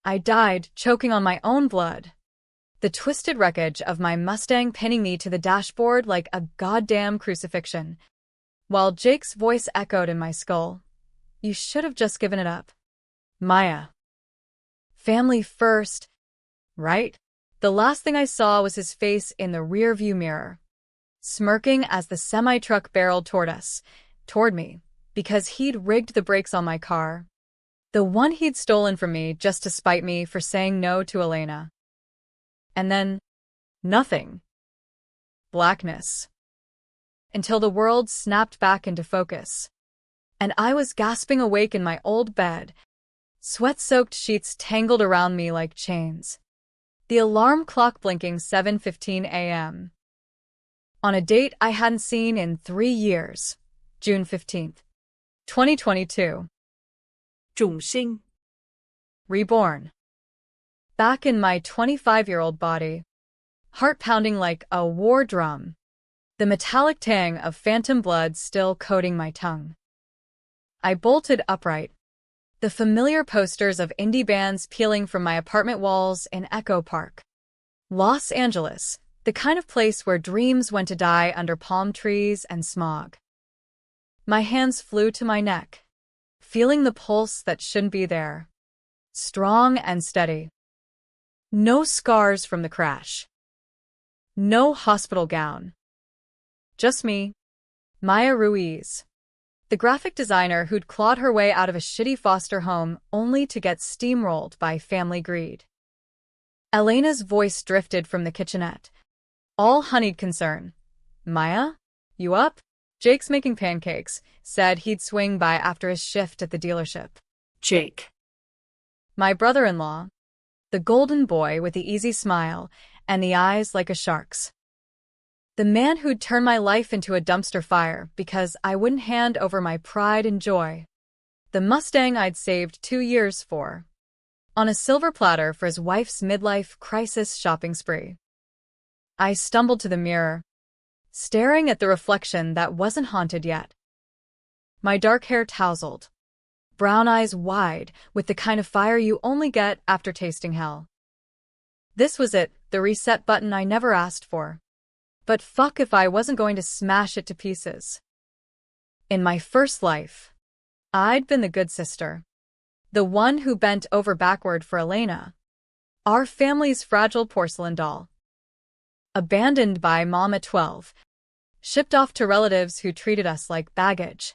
I died, choking on my own blood. The twisted wreckage of my Mustang pinning me to the dashboard like a goddamn crucifixion, while Jake's voice echoed in my skull. You should have just given it up. Maya. Family first, right? The last thing I saw was his face in the rearview mirror, smirking as the semi-truck barreled toward me, because he'd rigged the brakes on my car. The one he'd stolen from me just to spite me for saying no to Elena. And then, nothing. Blackness. Until the world snapped back into focus, and I was gasping awake in my old bed, sweat-soaked sheets tangled around me like chains. The alarm clock blinking 7:15 a.m. On a date I hadn't seen in 3 years. June 15th, 2022. 种sinh. Reborn. Back in my 25-year-old body, heart pounding like a war drum, the metallic tang of phantom blood still coating my tongue. I bolted upright, the familiar posters of indie bands peeling from my apartment walls in Echo Park. Los Angeles, the kind of place where dreams went to die under palm trees and smog. My hands flew to my neck, feeling the pulse that shouldn't be there. Strong and steady. No scars from the crash. No hospital gown. Just me, Maya Ruiz, the graphic designer who'd clawed her way out of a shitty foster home only to get steamrolled by family greed. Elena's voice drifted from the kitchenette, all honeyed concern. Maya? You up? Jake's making pancakes, said he'd swing by after his shift at the dealership. Jake. My brother-in-law, the golden boy with the easy smile and the eyes like a shark's. The man who'd turn my life into a dumpster fire because I wouldn't hand over my pride and joy. The Mustang I'd saved 2 years for. On a silver platter for his wife's midlife crisis shopping spree. I stumbled to the mirror, staring at the reflection that wasn't haunted yet. My dark hair tousled, brown eyes wide with the kind of fire you only get after tasting hell. This was it, the reset button I never asked for. But fuck if I wasn't going to smash it to pieces. In my first life, I'd been the good sister. The one who bent over backward for Elena, our family's fragile porcelain doll. Abandoned by mom at 12, shipped off to relatives who treated us like baggage.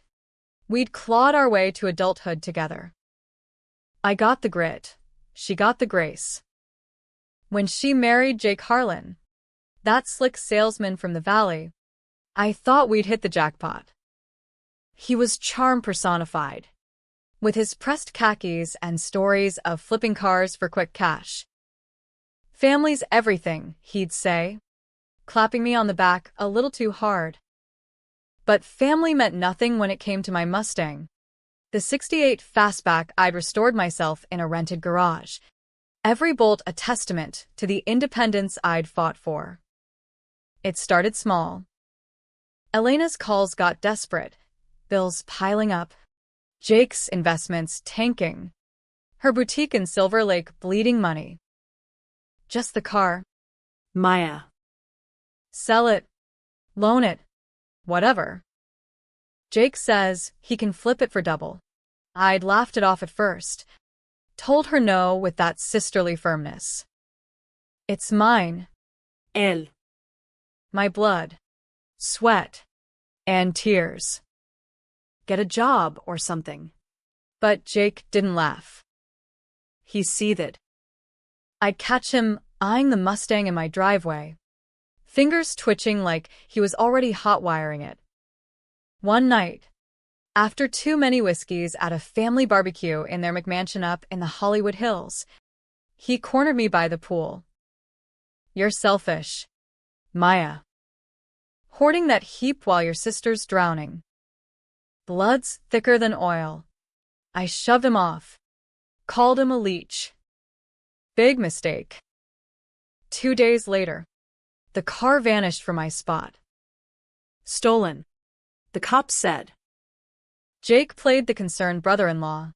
We'd clawed our way to adulthood together. I got the grit, she got the grace. When she married Jake Harlan, that slick salesman from the valley, I thought we'd hit the jackpot. He was charm personified, with his pressed khakis and stories of flipping cars for quick cash. Family's everything, he'd say, clapping me on the back a little too hard. But family meant nothing when it came to my Mustang, the '68 fastback I'd restored myself in a rented garage, every bolt a testament to the independence I'd fought for. It started small. Elena's calls got desperate, bills piling up, Jake's investments tanking, her boutique in Silver Lake bleeding money. Just the car. Maya. Sell it, loan it, whatever. Jake says he can flip it for double. I'd laughed it off at first, told her no with that sisterly firmness. It's mine. Él. My blood, sweat, and tears. Get a job or something. But Jake didn't laugh. He seethed. I'd catch him eyeing the Mustang in my driveway, fingers twitching like he was already hot-wiring it. One night, after too many whiskeys at a family barbecue in their McMansion up in the Hollywood Hills, he cornered me by the pool. You're selfish, Maya. Hoarding that heap while your sister's drowning. Blood's thicker than oil. I shoved him off. Called him a leech. Big mistake. 2 days later, the car vanished from my spot. Stolen, the cops said. Jake played the concerned brother-in-law,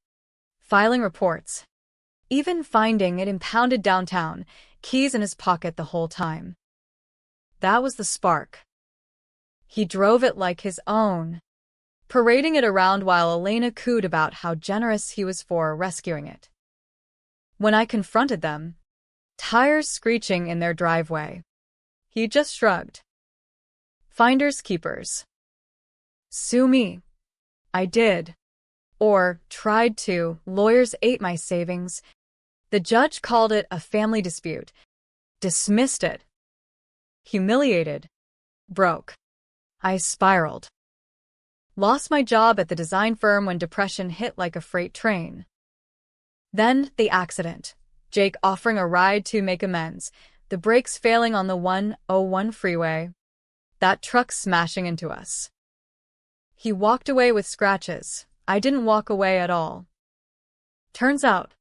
filing reports, even finding it impounded downtown, keys in his pocket the whole time. That was the spark. He drove it like his own, parading it around while Elena cooed about how generous he was for rescuing it. When I confronted them, tires screeching in their driveway, he just shrugged. Finders keepers. Sue me. I did. Or tried to. Lawyers ate my savings. The judge called it a family dispute. Dismissed it. Humiliated. Broke. I spiraled. Lost my job at the design firm when depression hit like a freight train. Then the accident. Jake offering a ride to make amends. The brakes failing on the 101 freeway. That truck smashing into us. He walked away with scratches. I didn't walk away at all. Turns out,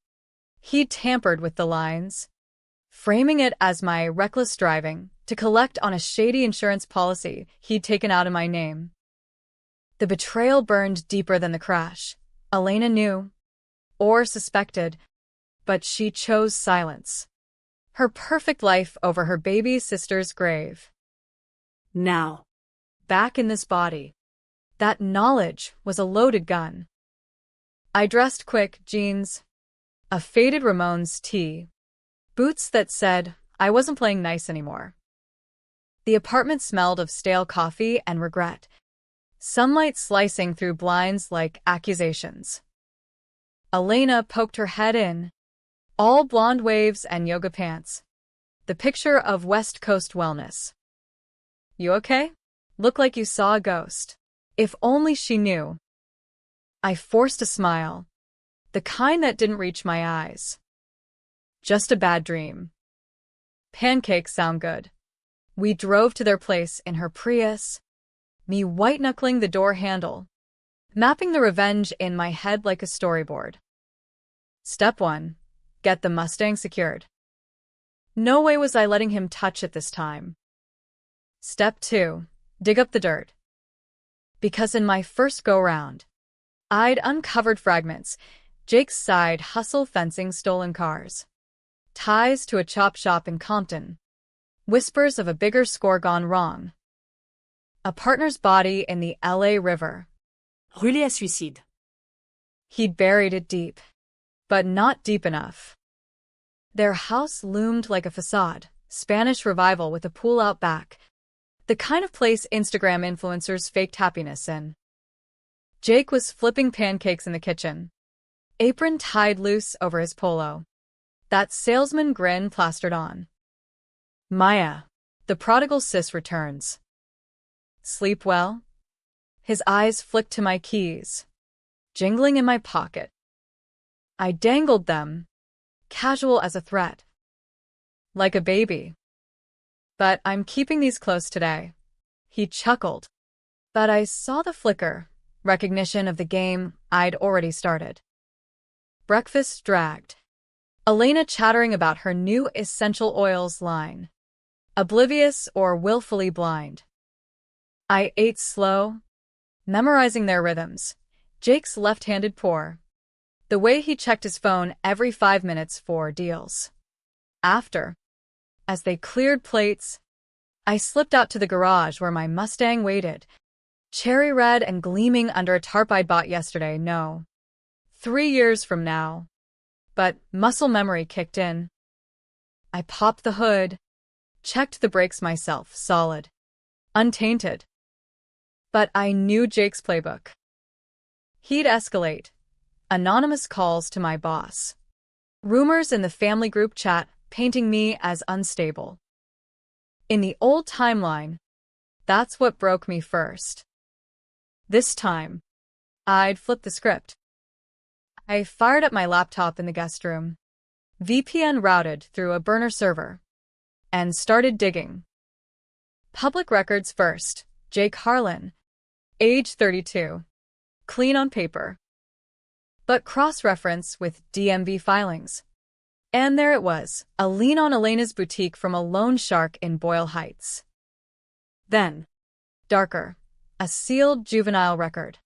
he'd tampered with the lines, framing it as my reckless driving to collect on a shady insurance policy he'd taken out in my name. The betrayal burned deeper than the crash. Elena knew, or suspected, but she chose silence. Her perfect life over her baby sister's grave. Now, Back in this body. That knowledge was a loaded gun. I dressed quick, jeans, a faded Ramones tee, boots that said I wasn't playing nice anymore. The apartment smelled of stale coffee and regret, sunlight slicing through blinds like accusations. Elena poked her head in, all blonde waves and yoga pants, the picture of West Coast wellness. You okay? Look like you saw a ghost. If only she knew. I forced a smile, the kind that didn't reach my eyes. Just a bad dream. Pancakes sound good. We drove to their place in her Prius, me white-knuckling the door handle, mapping the revenge in my head like a storyboard. Step 1. Get the Mustang secured. No way was I letting him touch it this time. Step 2. Dig up the dirt. Because in my first go-round, I'd uncovered fragments, Jake's side hustle fencing stolen cars, ties to a chop shop in Compton, whispers of a bigger score gone wrong, a partner's body in the LA River. Roulé à suicide. He'd buried it deep, but not deep enough. Their house loomed like a facade, Spanish revival with a pool out back, the kind of place Instagram influencers faked happiness in. Jake was flipping pancakes in the kitchen, apron tied loose over his polo, that salesman grin plastered on. Maya, the prodigal sis, returns. Sleep well? His eyes flicked to my keys, jingling in my pocket. I dangled them, casual as a threat. Like a baby. But I'm keeping these close today. He chuckled. But I saw the flicker, recognition of the game I'd already started. Breakfast dragged. Elena chattering about her new essential oils line. Oblivious or willfully blind. I ate slow, memorizing their rhythms. Jake's left-handed pour. The way he checked his phone every 5 minutes for deals. After, as they cleared plates, I slipped out to the garage where my Mustang waited, cherry red and gleaming under a tarp I'd bought yesterday. No. 3 years from now. But muscle memory kicked in. I popped the hood, checked the brakes myself, solid, untainted. But I knew Jake's playbook. He'd escalate. Anonymous calls to my boss. Rumors in the family group chat painting me as unstable. In the old timeline, that's what broke me first. This time, I'd flipped the script. I fired up my laptop in the guest room, VPN routed through a burner server, and started digging. Public records first. Jake Harlan, age 32, clean on paper. But cross-reference with DMV filings. And there it was, a lien on Elena's boutique from a loan shark in Boyle Heights. Then, darker, a sealed juvenile record.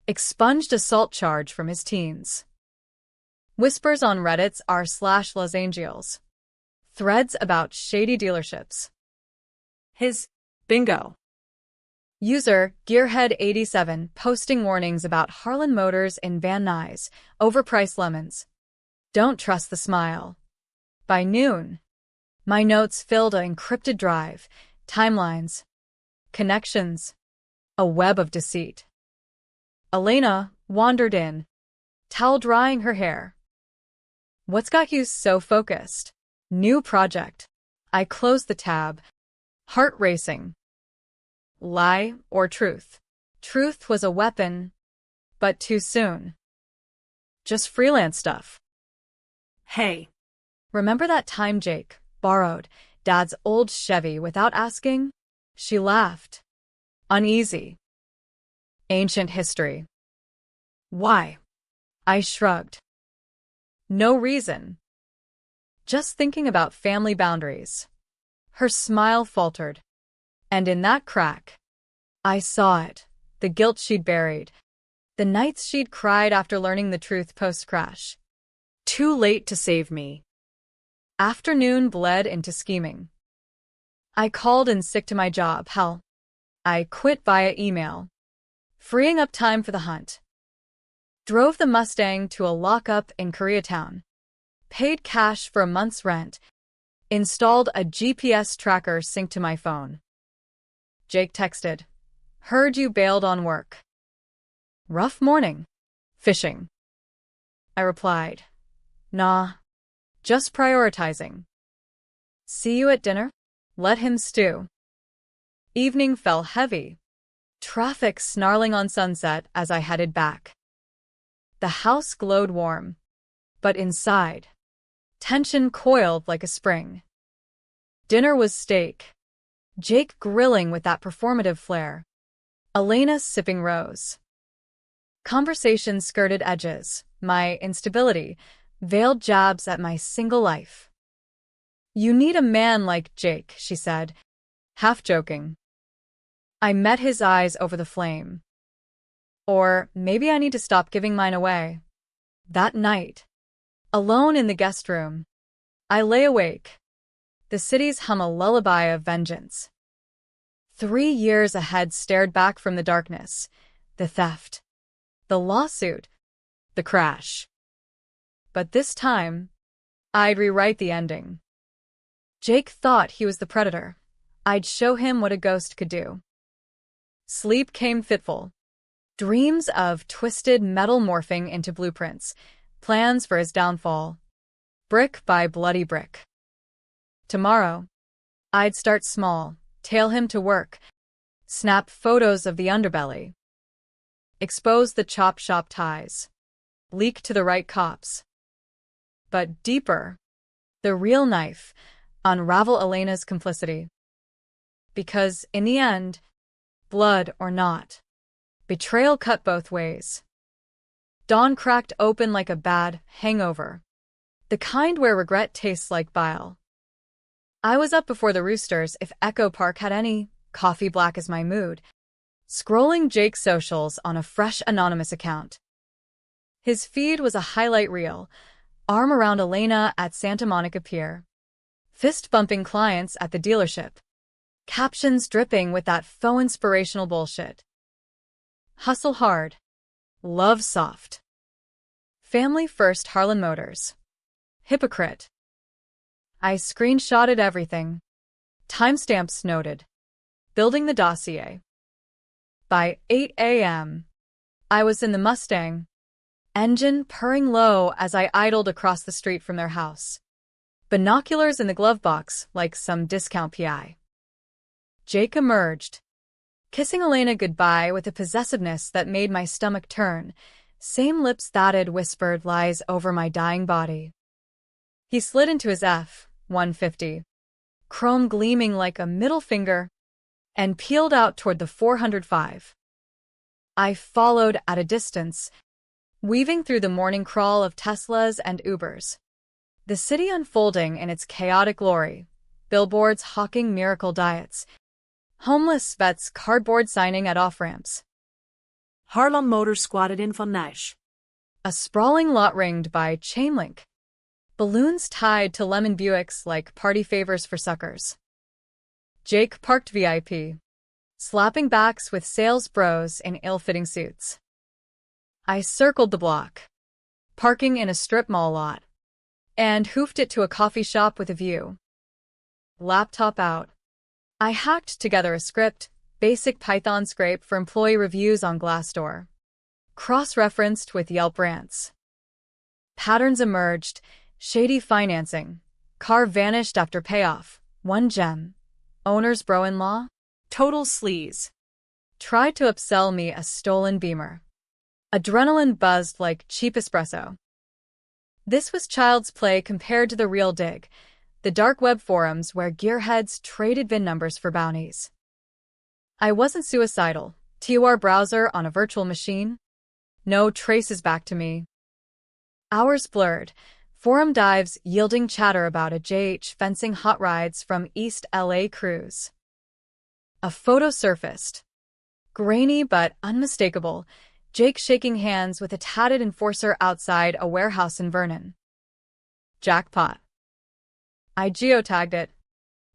Expunged assault charge from his teens. Whispers on Reddits r/Los Angeles. Threads about shady dealerships. His bingo. User Gearhead87 posting warnings about Harlan Motors in Van Nuys, overpriced lemons. Don't trust the smile. By noon, my notes filled an encrypted drive, timelines, connections, a web of deceit. Elena wandered in, towel drying her hair. What's got you so focused? New project. I closed the tab, heart racing. Lie or truth? Truth was a weapon, but too soon. Just freelance stuff. Hey. Remember that time Jake borrowed Dad's old Chevy without asking? She laughed. Uneasy. Ancient history. Why? I shrugged. No reason. Just thinking about family boundaries. Her smile faltered. And in that crack, I saw it, the guilt she'd buried, the nights she'd cried after learning the truth post-crash. Too late to save me. Afternoon bled into scheming. I called in sick to my job, hell. I quit via email, freeing up time for the hunt. Drove the Mustang to a lockup in Koreatown. Paid cash for a month's rent. Installed a GPS tracker synced to my phone. Jake texted, "Heard you bailed on work. Rough morning. Fishing." I replied, "Nah, just prioritizing." "See you at dinner?" Let him stew. Evening fell heavy. Traffic snarling on Sunset as I headed back. The house glowed warm, but inside, tension coiled like a spring. Dinner was steak. Jake grilling with that performative flair. Elena sipping rose. Conversation skirted edges, my instability, veiled jabs at my single life. "You need a man like Jake," she said, half joking. I met his eyes over the flame. Or maybe I need to stop giving mine away. That night, alone in the guest room, I lay awake. The city's hum a lullaby of vengeance. 3 years ahead stared back from the darkness, the theft, the lawsuit, the crash. But this time, I'd rewrite the ending. Jake thought he was the predator. I'd show him what a ghost could do. Sleep came fitful. Dreams of twisted metal morphing into blueprints, plans for his downfall. Brick by bloody brick. Tomorrow, I'd start small, tail him to work, snap photos of the underbelly, expose the chop shop ties, leak to the right cops. But deeper, the real knife, unravel Elena's complicity. Because, in the end, blood or not, betrayal cut both ways. Dawn cracked open like a bad hangover, the kind where regret tastes like bile. I was up before the roosters if Echo Park had any, coffee black as my mood, scrolling Jake's socials on a fresh anonymous account. His feed was a highlight reel, arm around Elena at Santa Monica Pier, fist-bumping clients at the dealership, captions dripping with that faux inspirational bullshit. Hustle hard. Love soft. Family first Harlan Motors. Hypocrite. I screenshotted everything. Timestamps noted. Building the dossier. By 8 a.m., I was in the Mustang, engine purring low as I idled across the street from their house. Binoculars in the glove box like some discount PI. Jake emerged, kissing Elena goodbye with a possessiveness that made my stomach turn, same lips that had whispered lies over my dying body. He slid into his F-150, chrome gleaming like a middle finger, and peeled out toward the 405. I followed at a distance, weaving through the morning crawl of Teslas and Ubers. The city unfolding in its chaotic glory, billboards hawking miracle diets, homeless vets cardboard signing at off-ramps. Harlan Motors squatted in Van Nuys. A sprawling lot ringed by chain link. Balloons tied to lemon Buicks like party favors for suckers. Jake parked VIP, slapping backs with sales bros in ill-fitting suits. I circled the block, parking in a strip mall lot, and hoofed it to a coffee shop with a view. Laptop out. I hacked together a script, basic Python scrape for employee reviews on Glassdoor. Cross-referenced with Yelp rants. Patterns emerged, shady financing. Car vanished after payoff. One gem. Owner's bro-in-law? Total sleaze. Tried to upsell me a stolen Beamer. Adrenaline buzzed like cheap espresso. This was child's play compared to the real dig, the dark web forums where gearheads traded VIN numbers for bounties. I wasn't suicidal. TOR browser on a virtual machine? No traces back to me. Hours blurred. Forum dives yielding chatter about a JH fencing hot rides from East LA cruise. A photo surfaced. Grainy but unmistakable. Jake shaking hands with a tatted enforcer outside a warehouse in Vernon. Jackpot. I geotagged it.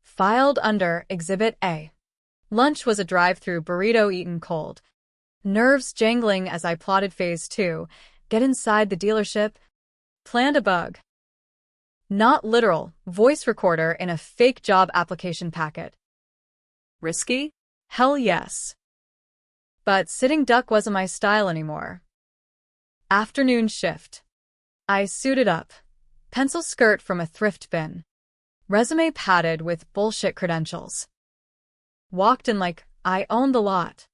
Filed under Exhibit A. Lunch was a drive-through burrito eaten cold. Nerves jangling as I plotted Phase 2. Get inside the dealership. Planned a bug. Not literal. Voice recorder in a fake job application packet. Risky? Hell yes. But sitting duck wasn't my style anymore. Afternoon shift. I suited up. Pencil skirt from a thrift bin. Resume padded with bullshit credentials. Walked in like I owned the lot.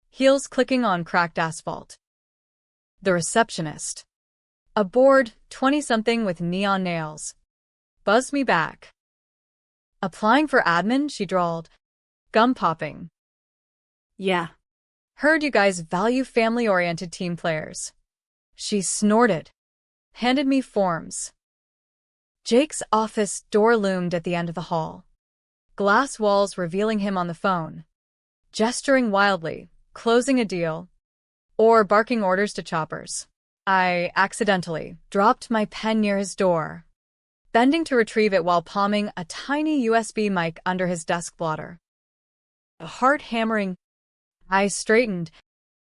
Heels clicking on cracked asphalt. The receptionist. A bored 20-something with neon nails. Buzzed me back. Applying for admin, she drawled. Gum popping. Yeah. Heard you guys value family-oriented team players. She snorted. Handed me forms. Jake's office door loomed at the end of the hall. Glass walls revealing him on the phone. Gesturing wildly, closing a deal, or barking orders to choppers. I accidentally dropped my pen near his door, bending to retrieve it while palming a tiny USB mic under his desk blotter. A heart hammering. I straightened,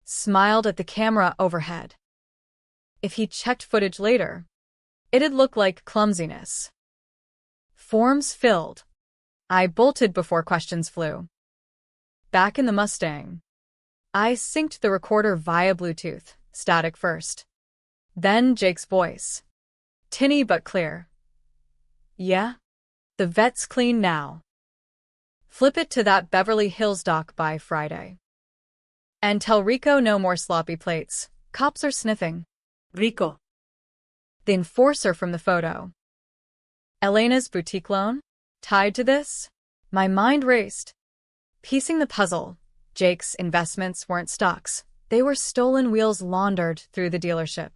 smiled at the camera overhead. If he checked footage later, it'd look like clumsiness. Forms filled. I bolted before questions flew. Back in the Mustang. I synced the recorder via Bluetooth, static first. Then Jake's voice. Tinny but clear. Yeah? The vet's clean now. Flip it to that Beverly Hills doc by Friday. And tell Rico no more sloppy plates. Cops are sniffing. Rico. The enforcer from the photo. Elena's boutique loan? Tied to this? My mind raced. Piecing the puzzle. Jake's investments weren't stocks. They were stolen wheels laundered through the dealership.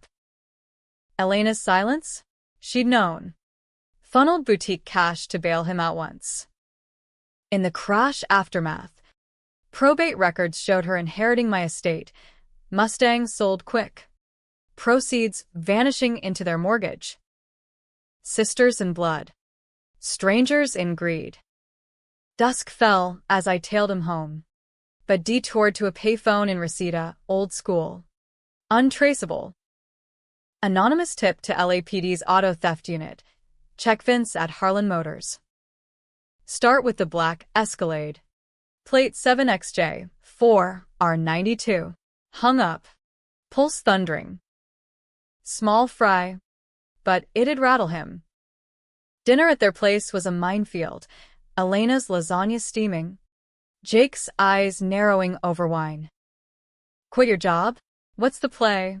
Elena's silence? She'd known. Funneled boutique cash to bail him out once. In the crash aftermath, probate records showed her inheriting my estate. Mustang sold quick. Proceeds vanishing into their mortgage. Sisters in blood. Strangers in greed. Dusk fell as I tailed him home, but detoured to a payphone in Reseda, old school. Untraceable. Anonymous tip to LAPD's auto theft unit. Check Vince at Harlan Motors. Start with the black Escalade. Plate 7XJ, 4R92. Hung up. Pulse thundering. Small fry, but it'd rattle him. Dinner at their place was a minefield. Elena's lasagna steaming. Jake's eyes narrowing over wine. Quit your job? What's the play?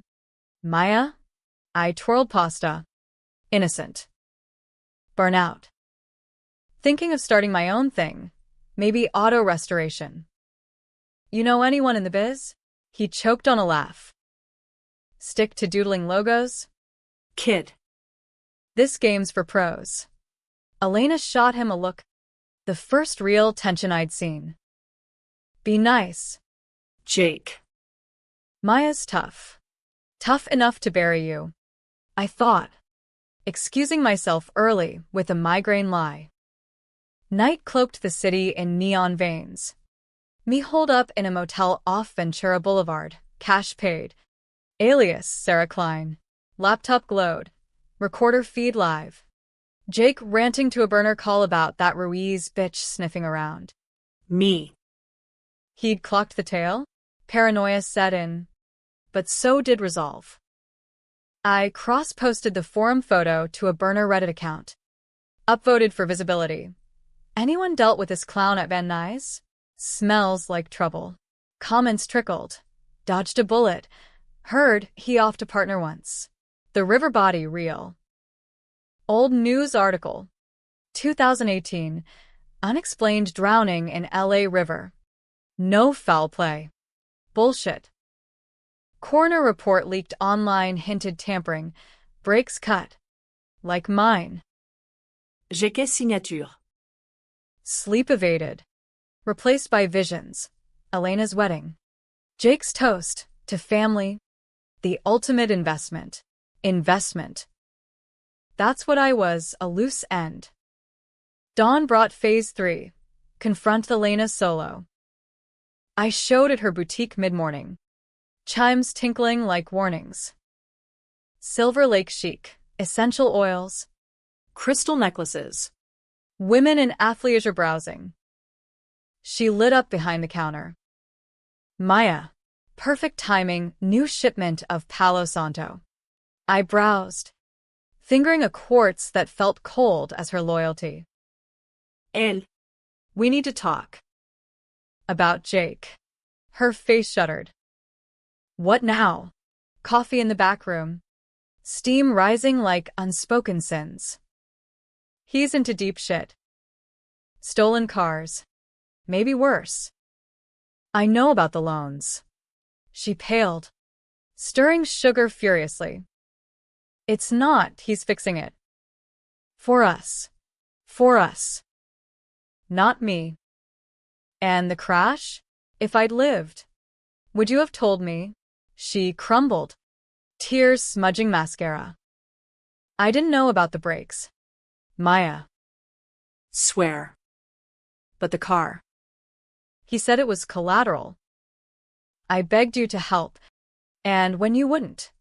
Maya? I twirled pasta. Innocent. Burnout. Thinking of starting my own thing. Maybe auto restoration. You know anyone in the biz? He choked on a laugh. Stick to doodling logos? Kid. This game's for pros. Elena shot him a look. The first real tension I'd seen. Be nice. Jake. Maya's tough. Tough enough to bury you, I thought, excusing myself early with a migraine lie. Night cloaked the city in neon veins. Me holed up in a motel off Ventura Boulevard, cash paid. Alias Sarah Klein. Laptop glowed. Recorder feed live. Jake ranting to a burner call about that Ruiz bitch sniffing around. Me. He'd clocked the tail? Paranoia set in. But so did resolve. I cross-posted the forum photo to a burner Reddit account. Upvoted for visibility. Anyone dealt with this clown at Van Nuys? Smells like trouble. Comments trickled. Dodged a bullet. Heard he offed a partner once. The river body real. Old news article. 2018. Unexplained drowning in LA River. No foul play. Bullshit. Coroner report leaked online hinted tampering. Brakes cut. Like mine. Jake signature. Sleep evaded. Replaced by visions. Elena's wedding. Jake's toast to family. The ultimate investment. Investment. That's what I was, a loose end. Dawn brought phase 3. Confront Elena solo. I showed at her boutique mid-morning. Chimes tinkling like warnings. Silver Lake chic, essential oils. Crystal necklaces. Women in athleisure browsing. She lit up behind the counter. Maya. Perfect timing, new shipment of Palo Santo. I browsed, fingering a quartz that felt cold as her loyalty. El. We need to talk. About Jake. Her face shuddered. What now? Coffee in the back room. Steam rising like unspoken sins. He's into deep shit. Stolen cars. Maybe worse. I know about the loans. She paled, stirring sugar furiously. It's not, he's fixing it. For us. For us. Not me. And the crash? If I'd lived. Would you have told me? She crumbled, tears smudging mascara. I didn't know about the brakes. Maya. Swear. But the car. He said it was collateral. I begged you to help, and when you wouldn't.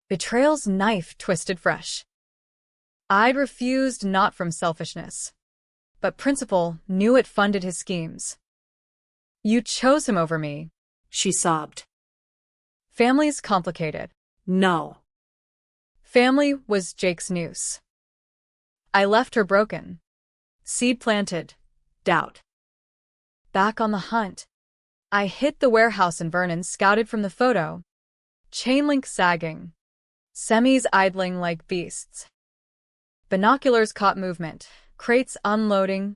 Betrayal's knife twisted fresh. I'd refused not from selfishness, but principle knew it funded his schemes. You chose him over me. She sobbed. Family's complicated. No. Family was Jake's noose. I left her broken. Seed planted. Doubt. Back on the hunt. I hit the warehouse in Vernon, scouted from the photo. Chain link sagging. Semis idling like beasts. Binoculars caught movement. Crates unloading.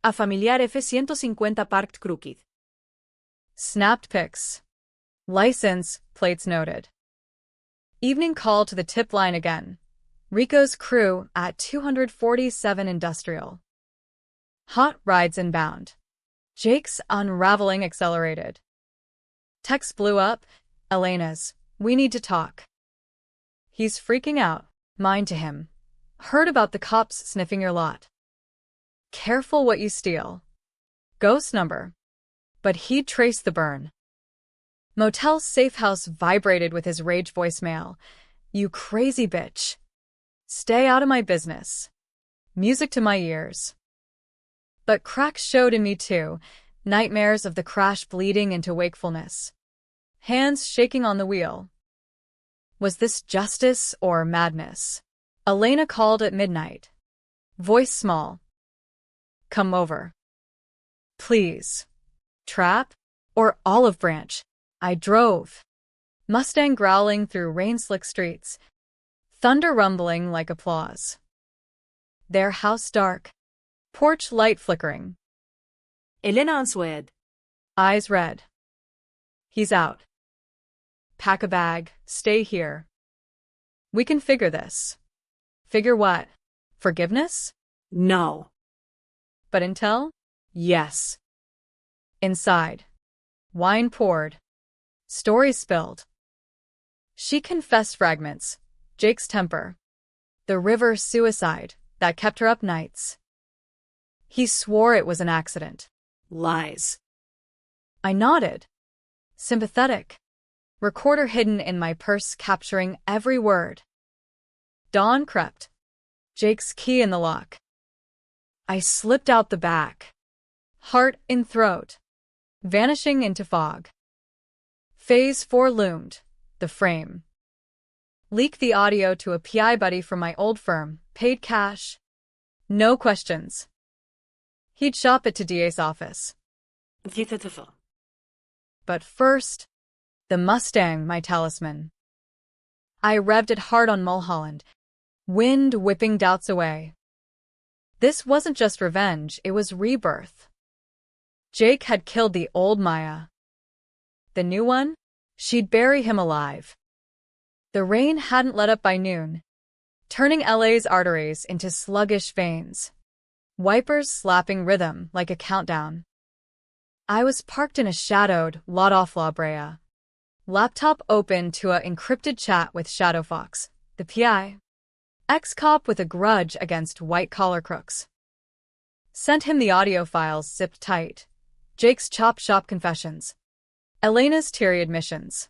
A familiar F-150 parked crooked. Snapped pics. License plates noted. Evening call to the tip line again. Rico's crew at 247 Industrial. Hot rides inbound. Jake's unraveling accelerated. Text blew up. Elena's. We need to talk. He's freaking out. Mine to him. Heard about the cops sniffing your lot. Careful what you steal. Ghost number. But he'd trace the burn. Motel safe house vibrated with his rage voicemail. You crazy bitch. Stay out of my business. Music to my ears. But cracks showed in me too, nightmares of the crash bleeding into wakefulness. Hands shaking on the wheel. Was this justice or madness? Elena called at midnight. Voice small. Come over. Please. Trap? Or Olive Branch? I drove. Mustang growling through rain-slick streets. Thunder rumbling like applause. Their house dark. Porch light flickering. Elena en Suede. Eyes red. He's out. Pack a bag, stay here. We can figure this. Figure what? Forgiveness? No. But intel? Yes. Inside. Wine poured. Stories spilled. She confessed fragments. Jake's temper. The river suicide that kept her up nights. He swore it was an accident. Lies. I nodded. Sympathetic. Recorder hidden in my purse capturing every word. Dawn crept. Jake's key in the lock. I slipped out the back. Heart in throat. Vanishing into fog. Phase 4 loomed. The frame. Leak the audio to a PI buddy from my old firm. Paid cash. No questions. He'd shop it to DA's office. But first, the Mustang, my talisman. I revved it hard on Mulholland, wind whipping doubts away. This wasn't just revenge, it was rebirth. Jake had killed the old Maya. The new one? She'd bury him alive. The rain hadn't let up by noon, turning LA's arteries into sluggish veins. Wipers slapping rhythm like a countdown. I was parked in a shadowed lot off La Brea. Laptop open to a encrypted chat with Shadowfox, the PI. Ex-cop with a grudge against white-collar crooks. Sent him the audio files zipped tight. Jake's chop shop confessions. Elena's teary admissions.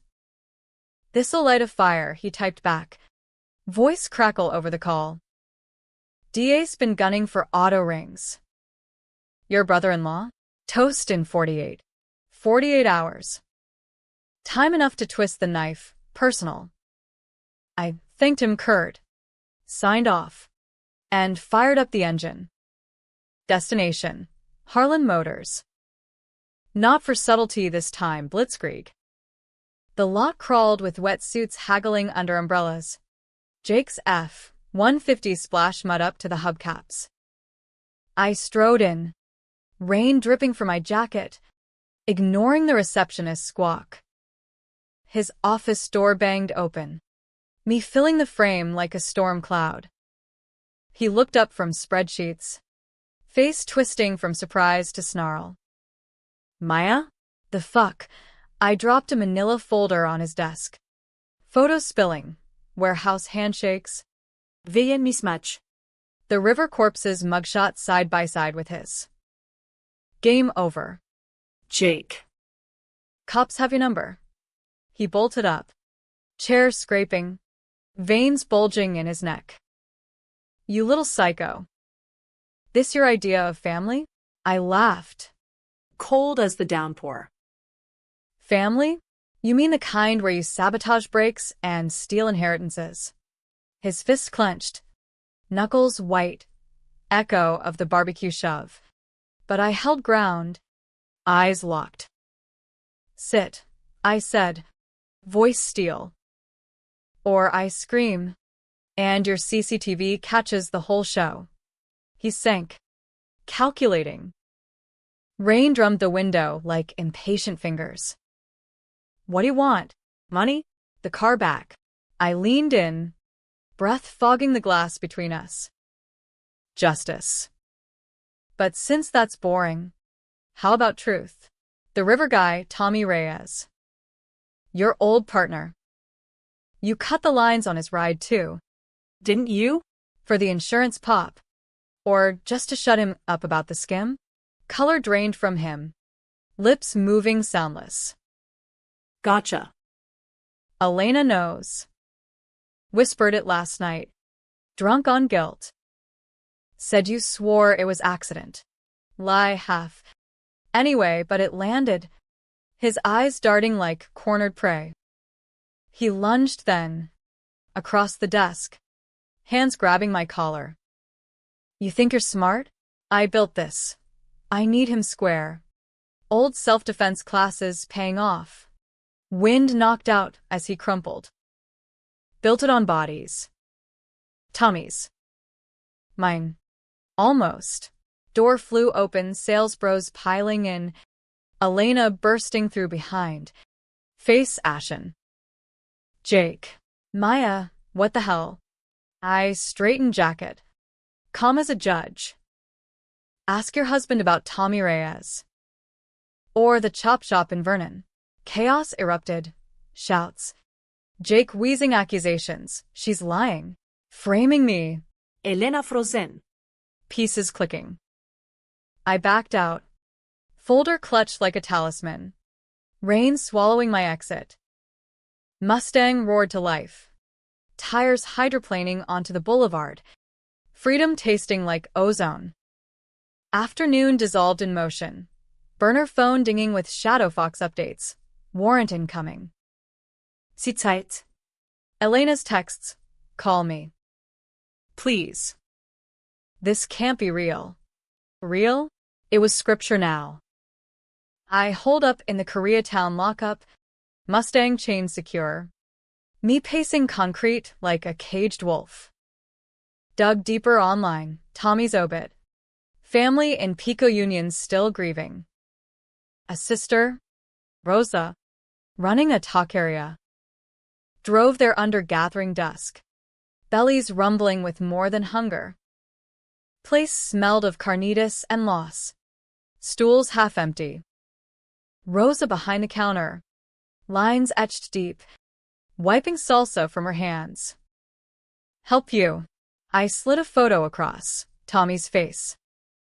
This'll light a fire, he typed back. Voice crackle over the call. DA's been gunning for auto rings. Your brother-in-law? Toast in 48. 48 hours. Time enough to twist the knife, personal. I thanked him curt. Signed off. And fired up the engine. Destination. Harlan Motors. Not for subtlety this time, blitzkrieg. The lot crawled with wetsuits haggling under umbrellas. Jake's F-150 splashed mud up to the hubcaps. I strode in, rain dripping from my jacket, ignoring the receptionist's squawk. His office door banged open, me filling the frame like a storm cloud. He looked up from spreadsheets, face twisting from surprise to snarl. Maya? The fuck? I dropped a manila folder on his desk. Photos spilling, warehouse handshakes. Veien mismatch. The river corpse's mugshot side by side with his. Game over. Jake. Cops have your number. He bolted up. Chair scraping. Veins bulging in his neck. You little psycho. This your idea of family? I laughed. Cold as the downpour. Family? You mean the kind where you sabotage breaks and steal inheritances? His fist clenched. Knuckles white. Echo of the barbecue shove. But I held ground. Eyes locked. Sit, I said. Voice steel. Or I scream. And your CCTV catches the whole show. He sank. Calculating. Rain drummed the window like impatient fingers. What do you want? Money? The car back. I leaned in, breath fogging the glass between us. Justice. But since that's boring, how about truth? The river guy, Tommy Reyes. Your old partner. You cut the lines on his ride too. Didn't you? For the insurance pop. Or just to shut him up about the skim? Color drained from him. Lips moving soundless. Gotcha. Elena knows. Whispered it last night. Drunk on guilt. Said you swore it was accident. Lie half. Anyway, but it landed. His eyes darting like cornered prey. He lunged then. Across the desk. Hands grabbing my collar. You think you're smart? I built this. I need him square. Old self-defense classes paying off. Wind knocked out as he crumpled. Built it on bodies. Tommy's. Mine. Almost. Door flew open, sales bros piling in. Elena bursting through behind. Face ashen. Jake. Maya, what the hell? I straightened jacket. Calm as a judge. Ask your husband about Tommy Reyes. Or the chop shop in Vernon. Chaos erupted. Shouts. Jake wheezing accusations. She's lying. Framing me. Elena frozen. Pieces clicking. I backed out. Folder clutched like a talisman. Rain swallowing my exit. Mustang roared to life. Tires hydroplaning onto the boulevard. Freedom tasting like ozone. Afternoon dissolved in motion. Burner phone dinging with Shadow Fox updates. Warrant incoming. Sit tight. Elena's texts. Call me. Please. This can't be real. Real? It was scripture now. I holed up in the Koreatown lockup, Mustang chain secure. Me pacing concrete like a caged wolf. Dug deeper online, Tommy's obit. Family in Pico Union still grieving. A sister, Rosa, running a taqueria. Drove there under gathering dusk. Bellies rumbling with more than hunger. Place smelled of carnitas and loss. Stools half empty. Rosa behind the counter. Lines etched deep. Wiping salsa from her hands. Help you. I slid a photo across Tommy's face.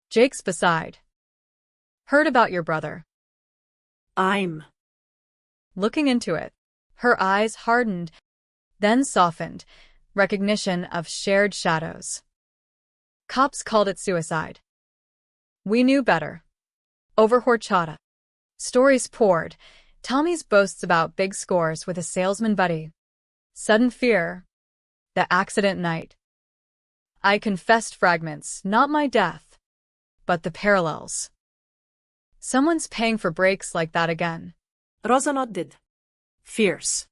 Jake's beside. Heard about your brother. I'm looking into it. Her eyes hardened, then softened. Recognition of shared shadows. Cops called it suicide. We knew better. Over horchata. Stories poured. Tommy's boasts about big scores with a salesman buddy. Sudden fear. The accident night. I confessed fragments, not my death, but the parallels. Someone's paying for breaks like that again. Rosa nodded. Fierce.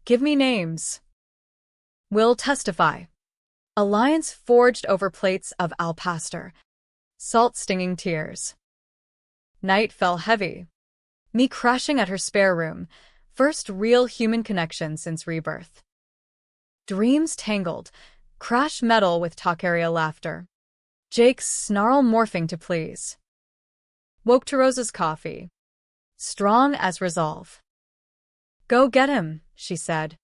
Give me names. Will testify. Alliance forged over plates of al pastor. Salt-stinging tears. Night fell heavy. Me crashing at her spare room. First real human connection since rebirth. Dreams tangled. Crash metal with taqueria laughter. Jake's snarl morphing to please. Woke to Rosa's coffee. Strong as resolve. Go get him, she said,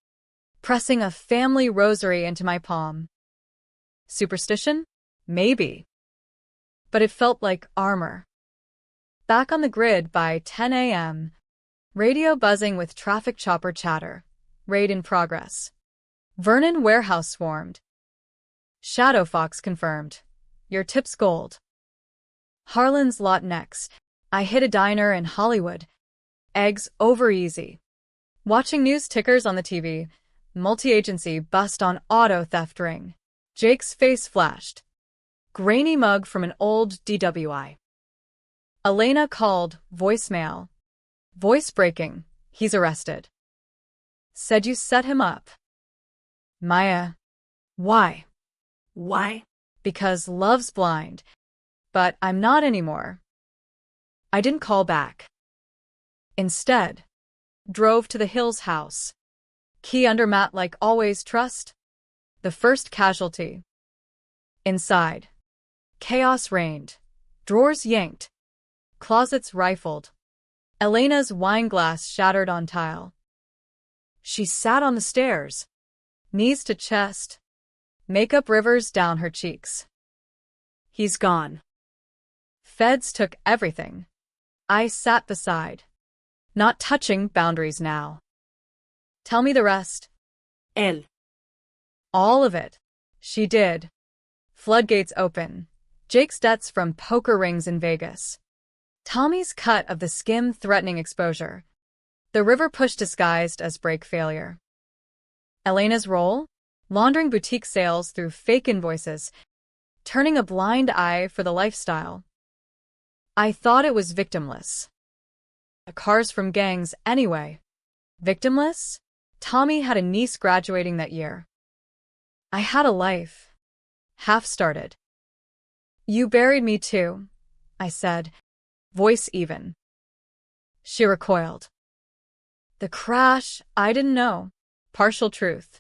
pressing a family rosary into my palm. Superstition? Maybe. But it felt like armor. Back on the grid by 10 a.m. Radio buzzing with traffic chopper chatter. Raid in progress. Vernon warehouse swarmed. Shadow Fox confirmed. Your tip's gold. Harlan's lot next. I hit a diner in Hollywood. Eggs over easy. Watching news tickers on the TV. Multi-agency bust on auto theft ring. Jake's face flashed. Grainy mug from an old DWI. Elena called, voicemail. Voice breaking, he's arrested. Said you set him up. Maya. Why? Why? Because love's blind. But I'm not anymore. I didn't call back. Instead, drove to the Hills house. Key under mat like always trust. The first casualty. Inside. Chaos reigned. Drawers yanked. Closets rifled. Elena's wine glass shattered on tile. She sat on the stairs. Knees to chest. Makeup rivers down her cheeks. He's gone. Feds took everything. I sat beside. Not touching boundaries now. Tell me the rest. Él. All of it. She did. Floodgates open. Jake's debts from poker rings in Vegas. Tommy's cut of the skim threatening exposure. The river push disguised as brake failure. Elena's role? Laundering boutique sales through fake invoices. Turning a blind eye for the lifestyle. I thought it was victimless. Cars from gangs anyway. Victimless? Tommy had a niece graduating that year. I had a life. Half started. You buried me too, I said, voice even. She recoiled. The crash, I didn't know. Partial truth.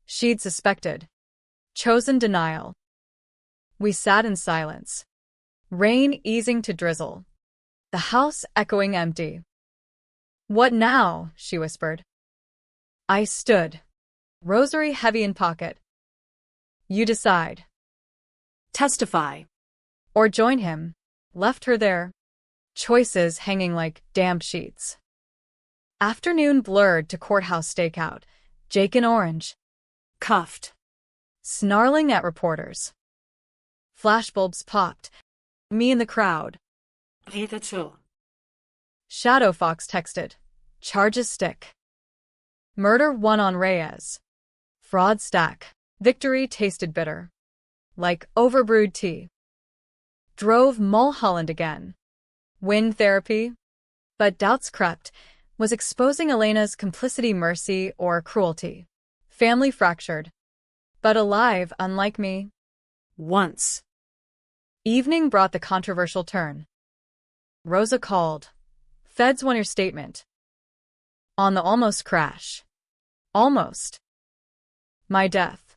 She'd suspected. Chosen denial. We sat in silence. Rain easing to drizzle. The house echoing empty. What now? She whispered. I stood, rosary heavy in pocket. You decide. Testify. Or join him. Left her there. Choices hanging like damp sheets. Afternoon blurred to courthouse stakeout. Jake in orange. Cuffed. Snarling at reporters. Flashbulbs popped. Me in the crowd. Shadow Fox texted. Charges stick. Murder won on Reyes. Fraud stack. Victory tasted bitter. Like overbrewed tea. Drove Mulholland again. Win therapy? But doubts crept. Was exposing Elena's complicity mercy or cruelty? Family fractured. But alive, unlike me. Once. Evening brought the controversial turn. Rosa called. Feds want your statement. On the almost crash. Almost. My death.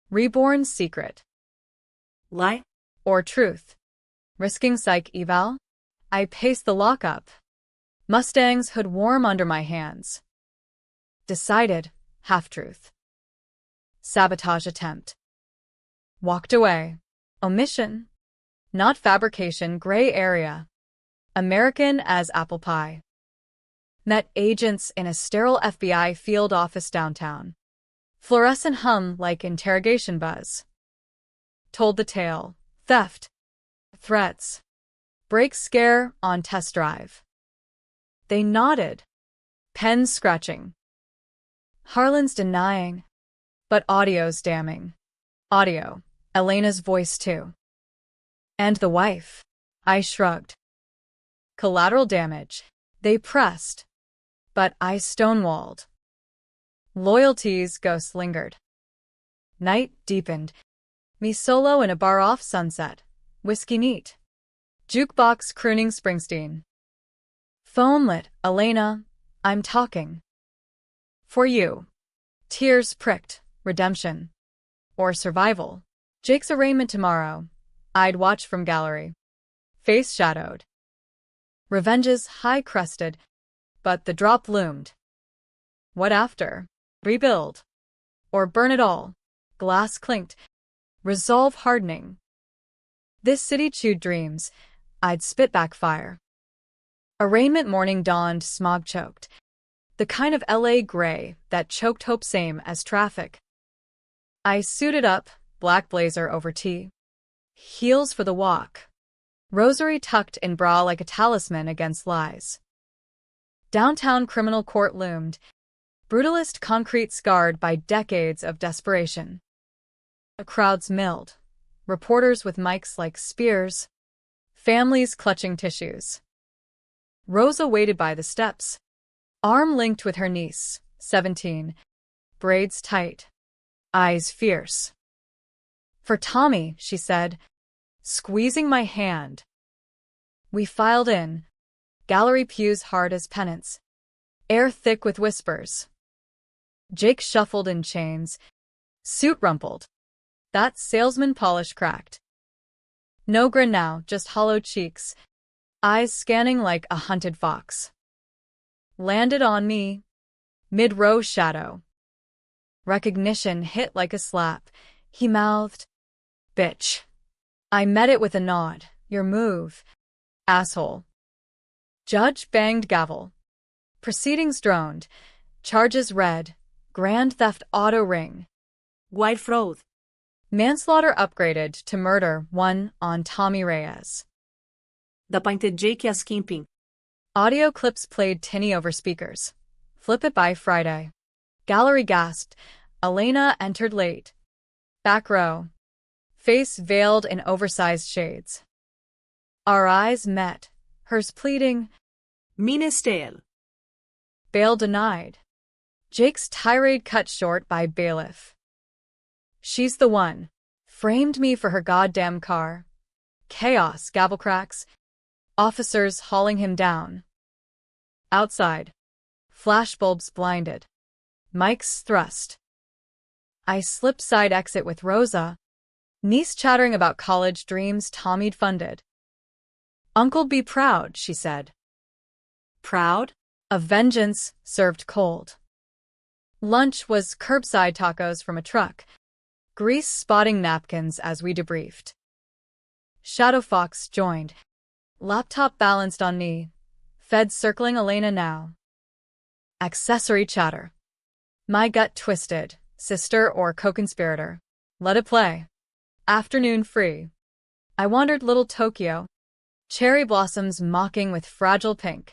Reborn secret. Lie? Or truth. Risking psych eval? I paced the lockup. Mustang's hood warm under my hands. Decided, half-truth. Sabotage attempt. Walked away. Omission. Not fabrication, gray area. American as apple pie. Met agents in a sterile FBI field office downtown. Fluorescent hum like interrogation buzz. Told the tale. Theft. Threats. Break scare on test drive. They nodded. Pens scratching. Harlan's denying. But audio's damning. Audio. Elena's voice too. And the wife. I shrugged. Collateral damage. They pressed. But I stonewalled. Loyalty's ghost lingered. Night deepened. Me solo in a bar off Sunset. Whiskey neat. Jukebox crooning Springsteen. Phone lit. Elena, I'm talking. For you. Tears pricked. Redemption. Or survival. Jake's arraignment tomorrow. I'd watch from gallery. Face shadowed. Revenge's high-crested. But the drop loomed. What after? Rebuild. Or burn it all. Glass clinked. Resolve hardening. This city chewed dreams. I'd spit back fire. Arraignment morning dawned smog-choked. The kind of LA gray that choked hope same as traffic. I suited up, black blazer over tee. Heels for the walk. Rosary tucked in bra like a talisman against lies. Downtown criminal court loomed. Brutalist concrete scarred by decades of desperation. The crowds milled. Reporters with mics like spears. Families clutching tissues. Rosa waited by the steps. Arm linked with her niece, 17. Braids tight. Eyes fierce. For Tommy, she said, squeezing my hand. We filed in. Gallery pews hard as pennants. Air thick with whispers. Jake shuffled in chains. Suit rumpled. That salesman polish cracked. No grin now, just hollow cheeks. Eyes scanning like a hunted fox. Landed on me. Mid-row shadow. Recognition hit like a slap. He mouthed. Bitch. I met it with a nod. Your move. Asshole. Judge banged gavel. Proceedings droned. Charges read. Grand theft auto ring. White fraud. Manslaughter upgraded to murder 1 on Tommy Reyes. Dá pra entender que é skimping. Audio clips played tinny over speakers. Flip it by Friday. Gallery gasped. Elena entered late. Back row. Face veiled in oversized shades. Our eyes met. Hers pleading. Ministerial. Bail denied. Jake's tirade cut short by bailiff. She's the one. Framed me for her goddamn car. Chaos, gavel cracks. Officers hauling him down. Outside. Flashbulbs blinded. Mics thrust. I slipped side exit with Rosa. Niece chattering about college dreams Tommy'd funded. Uncle'd be proud, she said. Proud? Of vengeance served cold. Lunch was curbside tacos from a truck, grease spotting napkins as we debriefed. Shadow Fox joined. Laptop balanced on knee. Feds circling Elena now. Accessory chatter. My gut twisted. Sister or co-conspirator. Let it play. Afternoon free. I wandered Little Tokyo. Cherry blossoms mocking with fragile pink.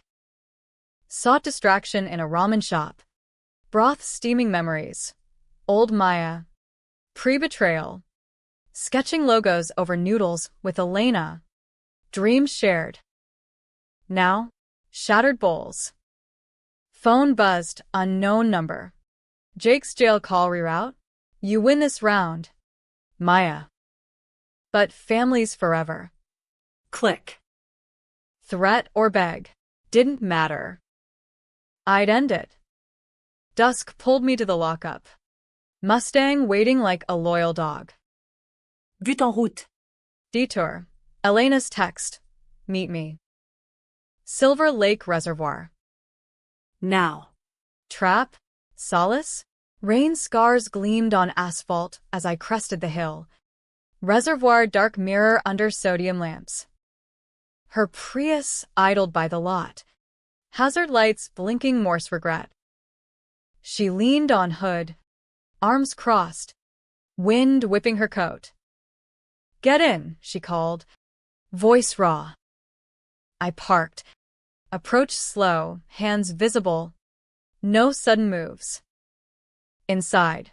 Sought distraction in a ramen shop. Broth steaming memories. Old Maya. Pre-betrayal. Sketching logos over noodles with Elena. Dreams shared. Now, shattered bowls. Phone buzzed, unknown number. Jake's jail call reroute? You win this round. Maya. But families forever. Click. Threat or beg. Didn't matter. I'd end it. Dusk pulled me to the lockup. Mustang waiting like a loyal dog. But en route. Detour. Elena's text. Meet me. Silver Lake Reservoir. Now. Trap? Solace? Rain scars gleamed on asphalt as I crested the hill. Reservoir dark mirror under sodium lamps. Her Prius idled by the lot. Hazard lights blinking Morse regret. She leaned on hood. Arms crossed. Wind whipping her coat. Get in, she called. Voice raw. I parked. Approached slow, hands visible. No sudden moves. Inside.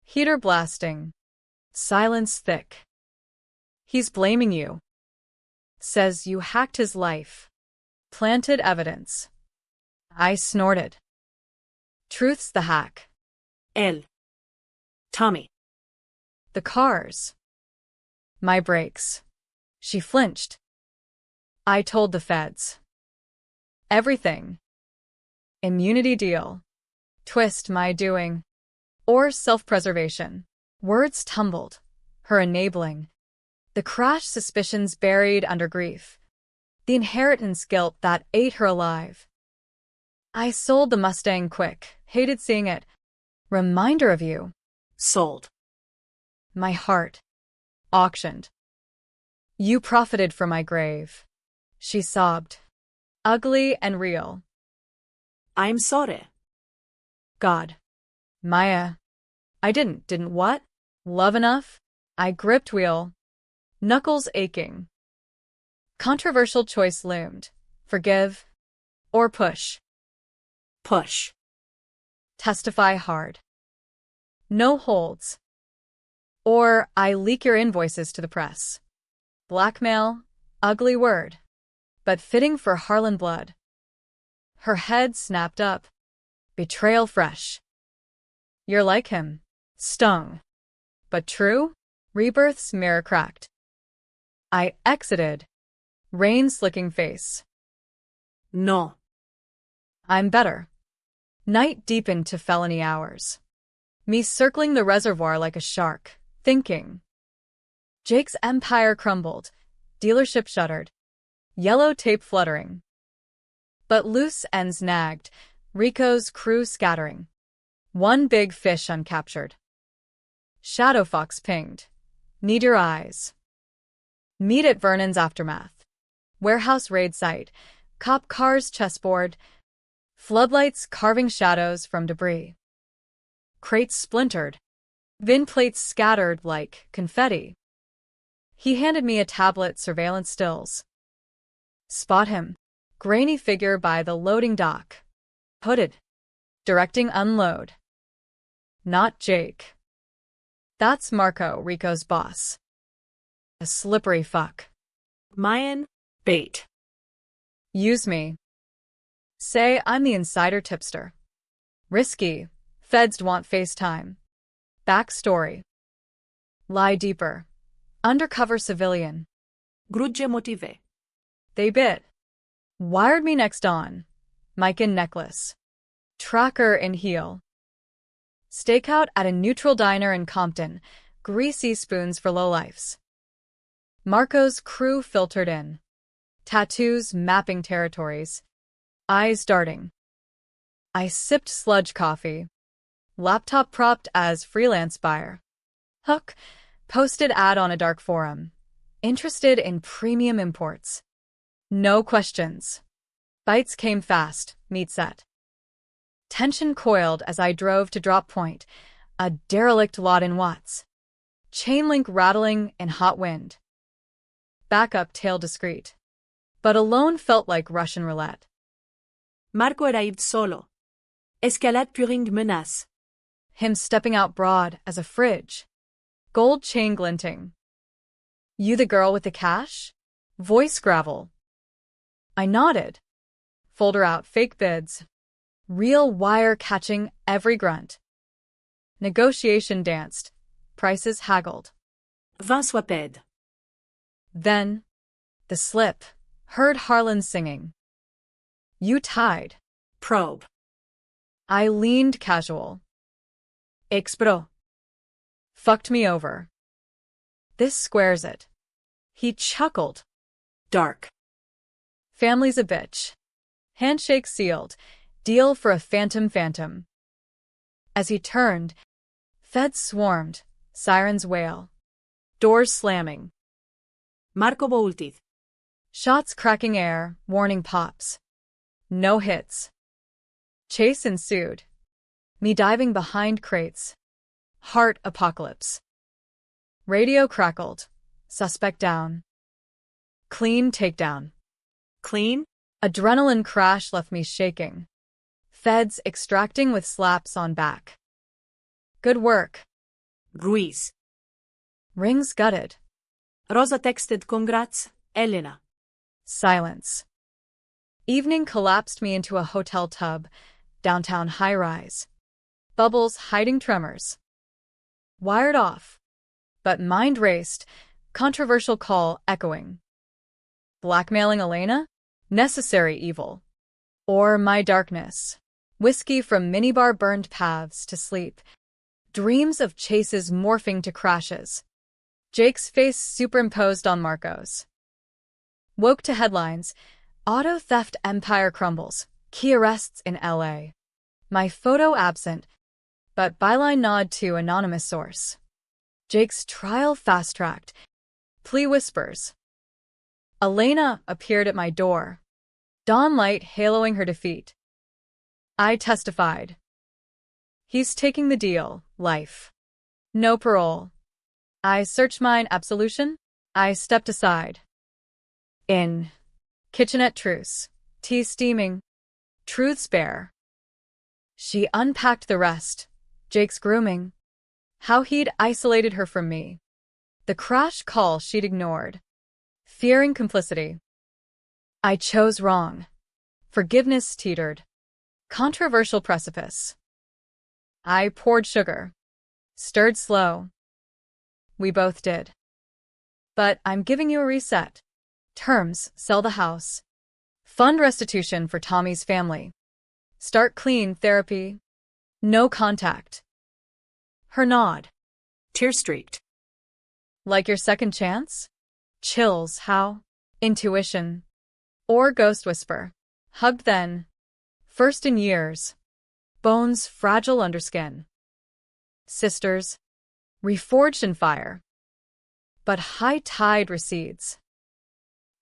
Heater blasting. Silence thick. He's blaming you. Says you hacked his life. Planted evidence. I snorted. Truth's the hack. Él. Tommy. The cars. My brakes. She flinched. I told the feds. Everything. Immunity deal. Twist my doing. Or self-preservation. Words tumbled. Her enabling. The crash suspicions buried under grief. The inheritance guilt that ate her alive. I sold the Mustang quick. Hated seeing it. Reminder of you. Sold. My heart. Auctioned. You profited from my grave. She sobbed. Ugly and real. I'm sorry. God. Maya. I didn't what? Love enough? I gripped wheel. Knuckles aching. Controversial choice loomed. Forgive. Or push. Push. Testify hard. No holds. Or I leak your invoices to the press. Blackmail. Ugly word. But fitting for Harlan blood. Her head snapped up. Betrayal fresh. You're like him. Stung. But true? Rebirth's mirror cracked. I exited. Rain slicking face. No. I'm better. Night deepened to felony hours. Me circling the reservoir like a shark, thinking. Jake's empire crumbled. Dealership shuttered. Yellow tape fluttering. But loose ends nagged. Rico's crew scattering. One big fish uncaptured. Shadow Fox pinged. Need your eyes. Meet at Vernon's aftermath. Warehouse raid site. Cop cars chessboard. Floodlights carving shadows from debris. Crates splintered. VIN plates scattered like confetti. He handed me a tablet surveillance stills. Spot him. Grainy figure by the loading dock. Hooded. Directing unload. Not Jake. That's Marco, Rico's boss. A slippery fuck. Mayan. Bait. Use me. Say I'm the insider tipster. Risky. Feds want FaceTime. Backstory. Lie deeper. Undercover civilian. Grudge motive. They bit. Wired me next on. Mic in necklace. Tracker in heel. Stakeout at a neutral diner in Compton. Greasy spoons for lowlifes. Marco's crew filtered in. Tattoos mapping territories. Eyes darting. I sipped sludge coffee. Laptop propped as freelance buyer. Hook, posted ad on a dark forum. Interested in premium imports. No questions. Bites came fast, meat set. Tension coiled as I drove to drop point, a derelict lot in Watts. Chain link rattling in hot wind. Backup tail discreet. But alone felt like Russian roulette. Marco arrived solo. Escalade puring menace. Him stepping out broad as a fridge. Gold chain glinting. You the girl with the cash? Voice gravel. I nodded. Folder out fake bids. Real wire catching every grunt. Negotiation danced. Prices haggled. 20 soit paid. Then, the slip. Heard Harlan singing. You tied. Probe. I leaned casual. Expro. Fucked me over. This squares it. He chuckled. Dark. Family's a bitch. Handshake sealed. Deal for a phantom. As he turned, feds swarmed. Sirens wail. Doors slamming. Marco bolted. Shots cracking air, warning pops. No hits. Chase ensued. Me diving behind crates. Heart apocalypse. Radio crackled. Suspect down. Clean takedown. Clean? Adrenaline crash left me shaking. Feds extracting with slaps on back. Good work. Ruiz. Rings gutted. Rosa texted congrats, Elena. Silence. Evening collapsed me into a hotel tub, downtown high-rise. Bubbles hiding tremors. Wired off. But mind raced, controversial call echoing. Blackmailing Elena? Necessary evil. Or my darkness. Whiskey from minibar burned paths to sleep. Dreams of chases morphing to crashes. Jake's face superimposed on Marco's. Woke to headlines. Auto theft empire crumbles. Key arrests in LA. My photo absent, but byline nod to anonymous source. Jake's trial fast-tracked. Plea whispers. Elena appeared at my door. Dawn light haloing her defeat. I testified. He's taking the deal, life. No parole. I searched mine absolution. I stepped aside. In. Kitchenette truce. Tea steaming. Truth's bare. She unpacked the rest. Jake's grooming. How he'd isolated her from me. The crash call she'd ignored. Fearing complicity. I chose wrong. Forgiveness teetered. Controversial precipice. I poured sugar. Stirred slow. We both did. But I'm giving you a reset. Terms, sell the house. Fund restitution for Tommy's family. Start clean therapy. No contact. Her nod. Tear-streaked. Like your second chance? Chills, how? Intuition. Or ghost whisper. Hugged then. First in years. Bones fragile under skin. Sisters. Reforged in fire. But high tide recedes.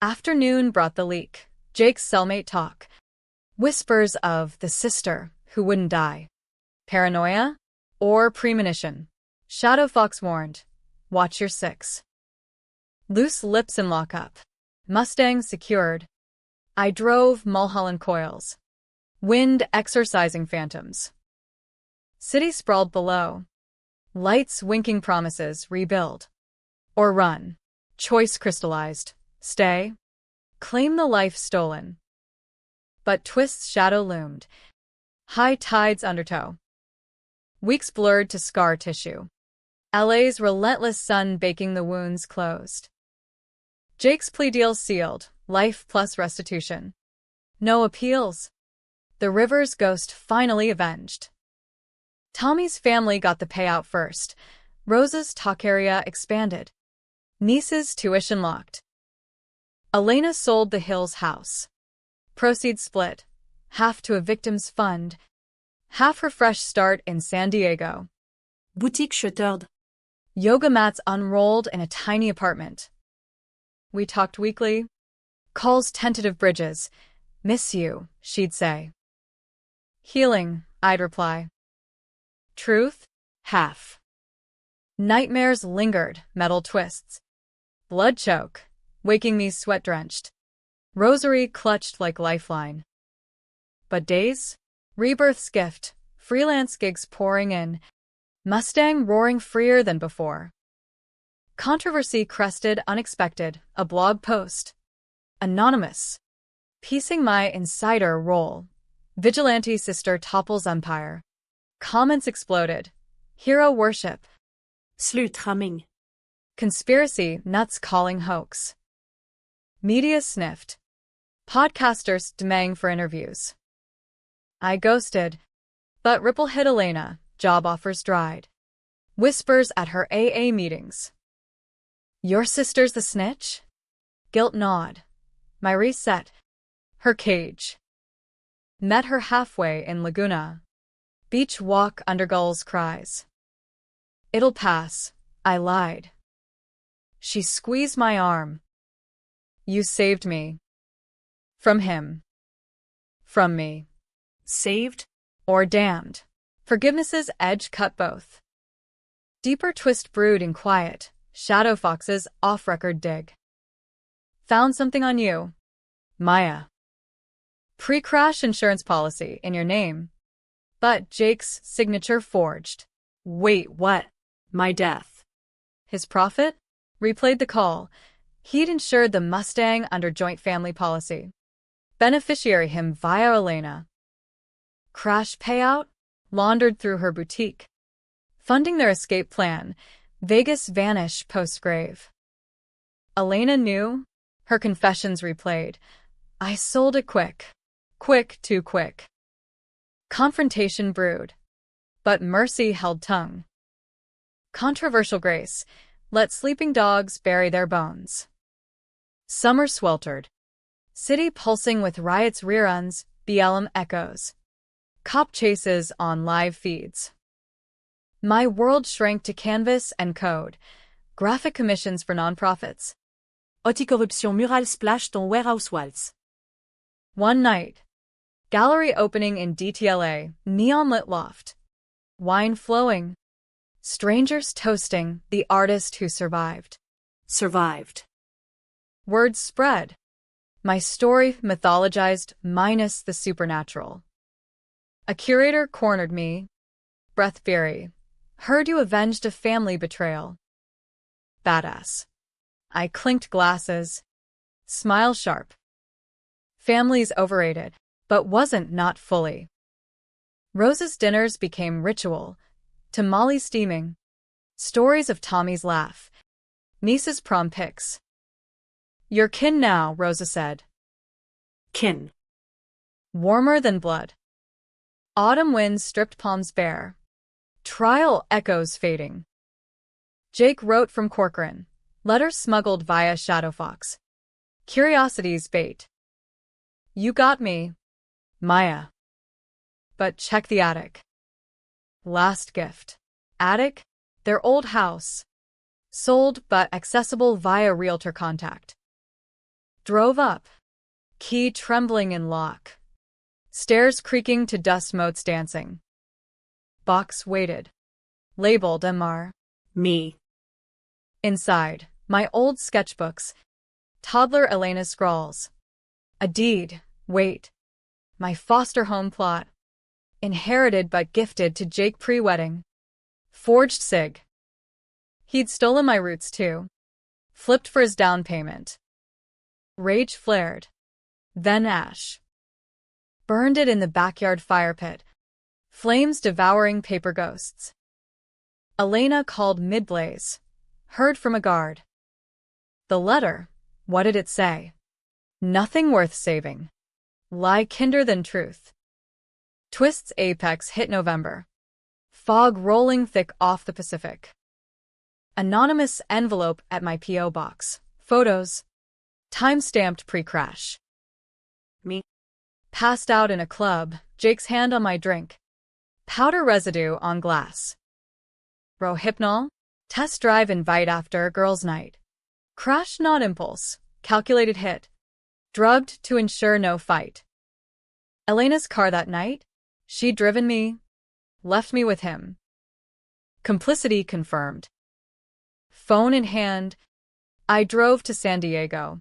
Afternoon brought the leak. Jake's cellmate talk. Whispers of the sister who wouldn't die. Paranoia? Or premonition? Shadow Fox warned. Watch your six. Loose lips in lockup. Mustang secured. I drove Mulholland coils. Wind exorcising phantoms. City sprawled below. Lights winking promises rebuild. Or run. Choice crystallized. Stay. Claim the life stolen. But Twist's shadow loomed. High tide's undertow. Weeks blurred to scar tissue. LA's relentless sun baking the wounds closed. Jake's plea deal sealed. Life plus restitution. No appeals. The river's ghost finally avenged. Tommy's family got the payout first. Rosa's talk area expanded. Niece's tuition locked. Elena sold the Hills house. Proceeds split. Half to a victim's fund. Half her fresh start in San Diego. Boutique shuttered. Yoga mats unrolled in a tiny apartment. We talked weekly. Calls tentative bridges. Miss you, she'd say. Healing, I'd reply. Truth? Half. Nightmares lingered, metal twists. Blood choke, waking me sweat-drenched. Rosary clutched like lifeline. But days? Rebirth's gift, freelance gigs pouring in. Mustang roaring freer than before. Controversy crested unexpected, a blog post. Anonymous. Piecing my insider role. Vigilante sister topples empire. Comments exploded. Hero worship. Sluttramming. Conspiracy nuts calling hoax. Media sniffed. Podcasters demanding for interviews. I ghosted. But Ripple hit Elena, job offers dried. Whispers at her AA meetings. Your sister's the snitch? Guilt gnawed. My reset. Her cage. Met her halfway in Laguna. Beach walk under gulls' cries. It'll pass, I lied. She squeezed my arm. You saved me. From him. From me. Saved? Or damned. Forgiveness's edge cut both. Deeper twist brewed in quiet, Shadow Fox's off-record dig. Found something on you. Maya. Pre-crash insurance policy in your name. But Jake's signature forged. Wait, what? My death. His profit? Replayed the call. He'd insured the Mustang under joint family policy. Beneficiary him via Elena. Crash payout? Laundered through her boutique. Funding their escape plan. Vegas vanish post-grave. Elena knew. Her confessions replayed. I sold it quick. Quick, too quick. Confrontation brewed. But mercy held tongue. Controversial grace. Let sleeping dogs bury their bones. Summer sweltered. City pulsing with riots reruns, BLM echoes. Cop chases on live feeds. My world shrank to canvas and code. Graphic commissions for nonprofits. Anticorruption mural splashed on warehouse walls. One night. Gallery opening in DTLA, neon-lit loft. Wine flowing. Strangers toasting the artist who survived. Survived. Words spread. My story mythologized minus the supernatural. A curator cornered me. Breath fiery. Heard you avenged a family betrayal. Badass. I clinked glasses. Smile sharp. Family's overrated, but wasn't not fully. Rose's dinners became ritual. Tamale steaming. Stories of Tommy's laugh. Niece's prom pics. You're kin now, Rosa said. Kin. Warmer than blood. Autumn winds stripped palms bare. Trial echoes fading. Jake wrote from Corcoran. Letters smuggled via Shadow Fox. Curiosity's bait. You got me, Maya. But check the attic. Last gift. Attic? Their old house. Sold but accessible via realtor contact. Drove up. Key trembling in lock. Stairs creaking to dust motes dancing. Box waited. Labeled MR. Me. Inside, my old sketchbooks. Toddler Elena scrawls. A deed. Wait. My foster home plot. Inherited but gifted to Jake pre-wedding. Forged sig. He'd stolen my roots too. Flipped for his down payment. Rage flared. Then ash. Burned it in the backyard fire pit. Flames devouring paper ghosts. Elena called mid-blaze. Heard from a guard. The letter, what did it say? Nothing worth saving. Lie kinder than truth. Twist's apex hit November. Fog rolling thick off the Pacific. Anonymous envelope at my P.O. box. Photos. Time-stamped pre-crash. Me. Passed out in a club, Jake's hand on my drink. Powder residue on glass. Rohypnol. Test drive invite after girls' night. Crash not impulse. Calculated hit. Drugged to ensure no fight. Elena's car that night? She'd driven me. Left me with him. Complicity confirmed. Phone in hand, I drove to San Diego.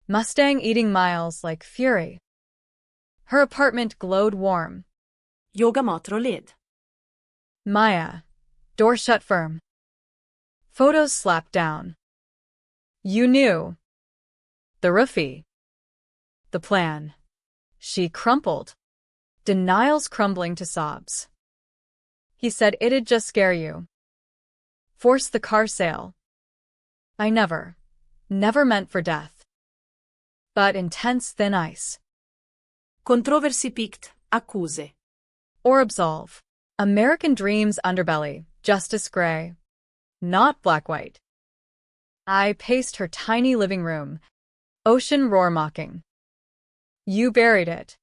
Mustang eating miles like fury. Her apartment glowed warm. Yogamat rolig. Maya. Door shut firm. Photos slapped down. You knew. The roofie. The plan. She crumpled. Denials crumbling to sobs. He said it'd just scare you. Force the car sale. I never meant for death. But intense thin ice. Controversy peaked. Accuse. Or absolve. American dreams underbelly. Justice gray. Not black-white. I paced her tiny living room. Ocean roar mocking. You buried it.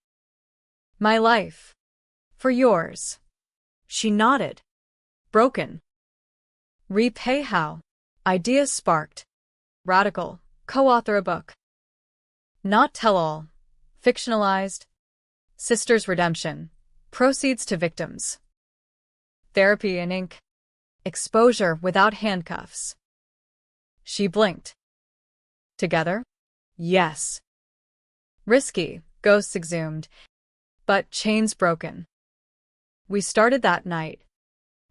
My life. For yours. She nodded. Broken. Repay how? Ideas sparked. Radical. Co-author a book. Not tell-all. Fictionalized. Sisters' redemption. Proceeds to victims. Therapy in ink. Exposure without handcuffs. She blinked. Together? Yes. Risky, ghosts exhumed, but chains broken. We started that night.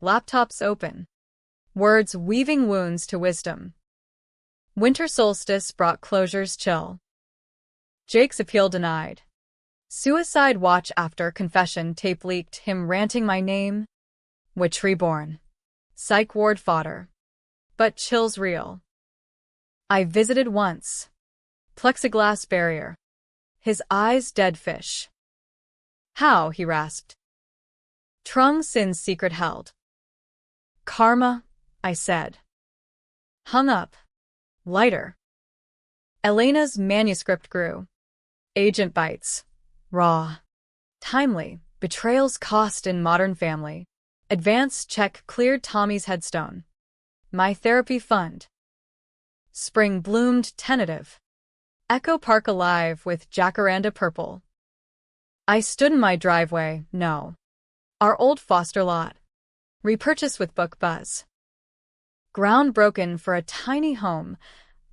Laptops open. Words weaving wounds to wisdom. Winter solstice brought closure's chill. Jake's appeal denied. Suicide watch after confession tape leaked him ranting my name. Witch reborn. Psych ward fodder. But chills real. I visited once. Plexiglass barrier. His eyes dead fish. How, he rasped. Trung Sin's secret held. Karma, I said. Hung up. Lighter. Elena's manuscript grew. Agent bites. Raw. Timely. Betrayal's cost in modern family. Advance check cleared Tommy's headstone. My therapy fund. Spring bloomed tentative. Echo Park alive with jacaranda purple. I stood in my driveway, no. Our old Foster lot. Repurchased with book buzz. Ground broken for a tiny home.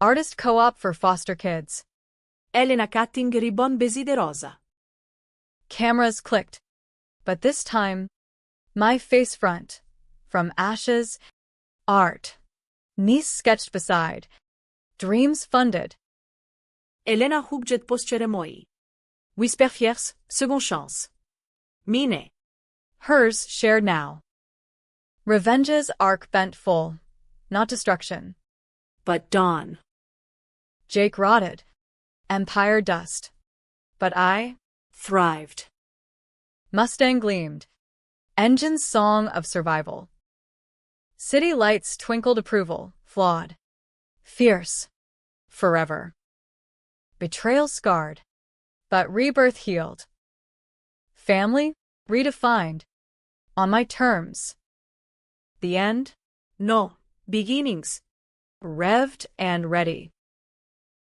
Artist co-op for foster kids. Elena cutting ribbon desiderosa. Cameras clicked. But this time, my face front. From ashes, art. Niece sketched beside. Dreams funded. Elena hugget post ceremoi. Whisper fiers, second chance. Mine. Hers shared now. Revenge's arc bent full. Not destruction. But dawn. Jake rotted. Empire dust. But I thrived. Mustang gleamed. Engine's song of survival. City lights twinkled approval, flawed. Fierce. Forever. Betrayal scarred. But rebirth healed. Family? Redefined. On my terms. The end? No. Beginnings. Revved and ready.